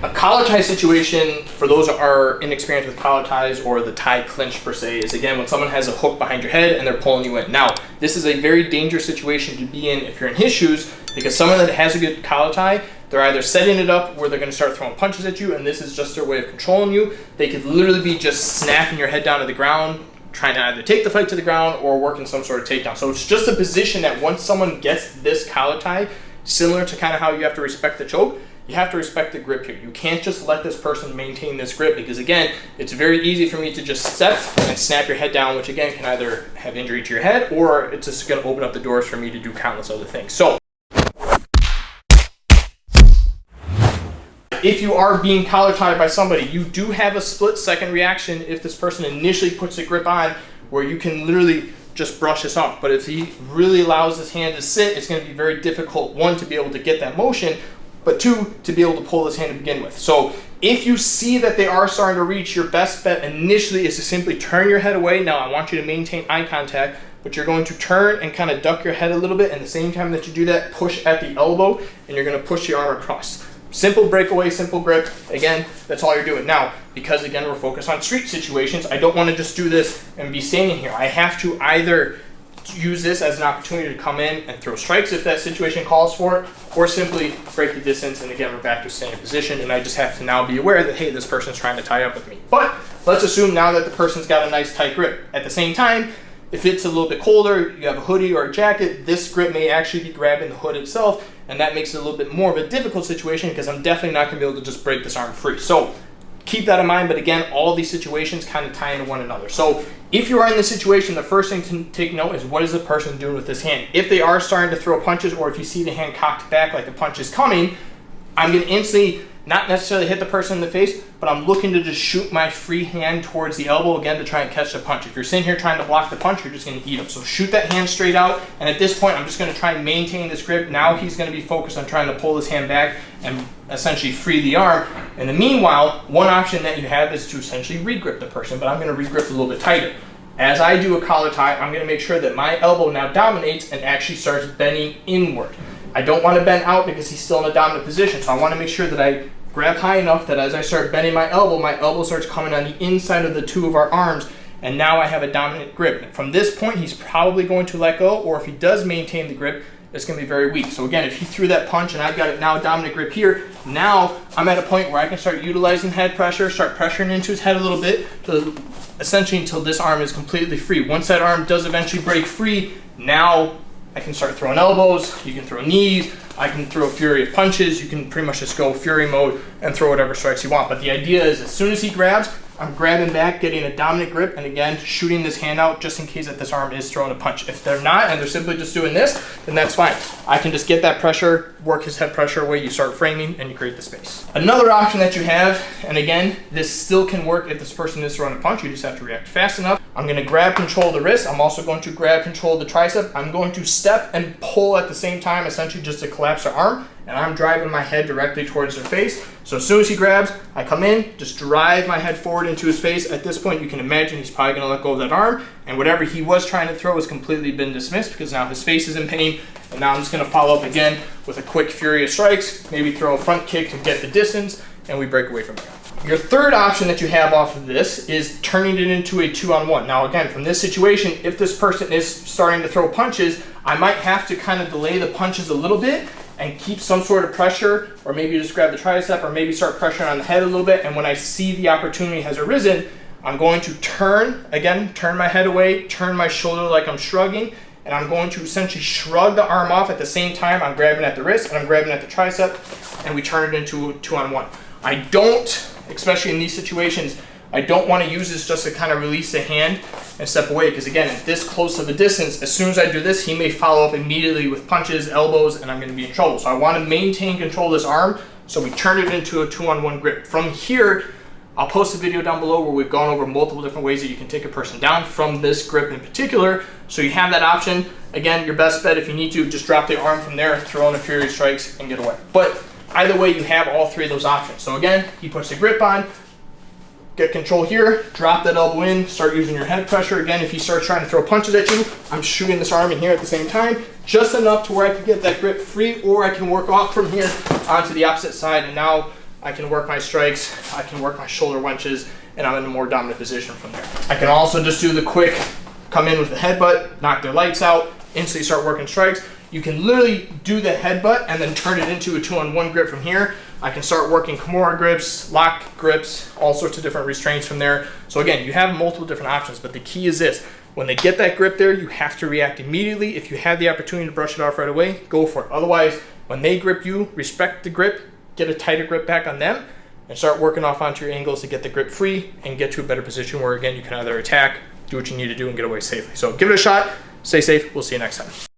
A collar tie situation, for those that are inexperienced with collar ties or the tie clinch per se, is again when someone has a hook behind your head and they're pulling you in. Now, this is a very dangerous situation to be in if you're in his shoes, because someone that has a good collar tie, they're either setting it up where they're going to start throwing punches at you, and this is just their way of controlling you. They could literally be just snapping your head down to the ground, trying to either take the fight to the ground or working some sort of takedown. So it's just a position that once someone gets this collar tie, similar to kind of how you have to respect the choke, you have to respect the grip here. You can't just let this person maintain this grip, because again, it's very easy for me to just step and snap your head down, which again can either have injury to your head or it's just going to open up the doors for me to do countless other things. So if you are being collar tied by somebody, you do have a split-second reaction if this person initially puts a grip on, where you can literally just brush this off. But if he really allows his hand to sit, it's going to be very difficult, one, to be able to get that motion, but two, to be able to pull his hand to begin with. So if you see that they are starting to reach, your best bet initially is to simply turn your head away. Now, I want you to maintain eye contact, but you're going to turn and kind of duck your head a little bit, and the same time that you do that, push at the elbow, and you're going to push the arm across. Simple breakaway, simple grip. Again, that's all you're doing. Now, because again, we're focused on street situations, I don't want to just do this and be standing here. I have to either use this as an opportunity to come in and throw strikes if that situation calls for it, or simply break the distance, and again, we're back to standing position, and I just have to now be aware that, hey, this person's trying to tie up with me. But let's assume now that the person's got a nice tight grip. At the same time, if it's a little bit colder, you have a hoodie or a jacket, this grip may actually be grabbing the hood itself, and that makes it a little bit more of a difficult situation, because I'm definitely not going to be able to just break this arm free. So keep that in mind, but again, all these situations kind of tie into one another. So if you are in this situation, the first thing to take note is, what is the person doing with this hand? If they are starting to throw punches, or if you see the hand cocked back like the punch is coming, I'm going to instantly not necessarily hit the person in the face, but I'm looking to just shoot my free hand towards the elbow again to try and catch the punch. If you're sitting here trying to block the punch, you're just going to eat them. So shoot that hand straight out, and at this point, I'm just going to try and maintain this grip. Now he's going to be focused on trying to pull his hand back and essentially free the arm. In the meanwhile, one option that you have is to essentially re-grip the person, but I'm going to re-grip a little bit tighter. As I do a collar tie, I'm going to make sure that my elbow now dominates and actually starts bending inward. I don't want to bend out because he's still in a dominant position, so I want to make sure that I grab high enough that as I start bending my elbow starts coming on the inside of the two of our arms, and now I have a dominant grip. From this point, he's probably going to let go, or if he does maintain the grip, it's going to be very weak. So again, if he threw that punch and I've got it now dominant grip here, now I'm at a point where I can start utilizing head pressure, start pressuring into his head a little bit, to essentially until this arm is completely free. Once that arm does eventually break free, now I can start throwing elbows, you can throw knees, I can throw fury of punches, you can pretty much just go fury mode and throw whatever strikes you want. But the idea is, as soon as he grabs, I'm grabbing back, getting a dominant grip, and again, shooting this hand out just in case that this arm is throwing a punch. If they're not, and they're simply just doing this, then that's fine. I can just get that pressure, work his head pressure away, you start framing, and you create the space. Another option that you have, and again, this still can work if this person is throwing a punch, you just have to react fast enough. I'm going to grab control of the wrist. I'm also going to grab control of the tricep. I'm going to step and pull at the same time, essentially just to collapse their arm, and I'm driving my head directly towards their face. So as soon as he grabs, I come in, just drive my head forward into his face. At this point, you can imagine he's probably going to let go of that arm, and whatever he was trying to throw has completely been dismissed, because now his face is in pain. And now I'm just going to follow up again with a quick fury of strikes, maybe throw a front kick to get the distance, and we break away from there. Your third option that you have off of this is turning it into a 2-on-1. Now again, from this situation, if this person is starting to throw punches, I might have to kind of delay the punches a little bit and keep some sort of pressure, or maybe just grab the tricep, or maybe start pressuring on the head a little bit. And when I see the opportunity has arisen, I'm going to turn my head away, turn my shoulder like I'm shrugging, and I'm going to essentially shrug the arm off. At the same time, I'm grabbing at the wrist and I'm grabbing at the tricep, and we turn it into a 2-on-1. I don't, especially in these situations, I don't want to use this just to kind of release the hand and step away, because again, at this close of a distance, as soon as I do this, he may follow up immediately with punches, elbows, and I'm going to be in trouble. So I want to maintain control of this arm, so we turn it into a 2-on-1 grip. From here, I'll post a video down below where we've gone over multiple different ways that you can take a person down from this grip in particular, so you have that option. Again, your best bet, if you need to, just drop the arm from there, throw in a fury of strikes, and get away. But either way, you have all three of those options. So again, he puts the grip on, get control here, drop that elbow in, start using your head pressure. Again, if he starts trying to throw punches at you, I'm shooting this arm in here at the same time, just enough to where I can get that grip free, or I can work off from here onto the opposite side, and now I can work my strikes, I can work my shoulder wenches, and I'm in a more dominant position from there. I can also just do the quick, come in with the headbutt, knock their lights out, instantly start working strikes. You can literally do the headbutt and then turn it into a 2-on-1 grip from here. I can start working Kimura grips, lock grips, all sorts of different restraints from there. So again, you have multiple different options, but the key is this. When they get that grip there, you have to react immediately. If you have the opportunity to brush it off right away, go for it. Otherwise, when they grip you, respect the grip, get a tighter grip back on them, and start working off onto your angles to get the grip free and get to a better position where, again, you can either attack, do what you need to do, and get away safely. So give it a shot. Stay safe. We'll see you next time.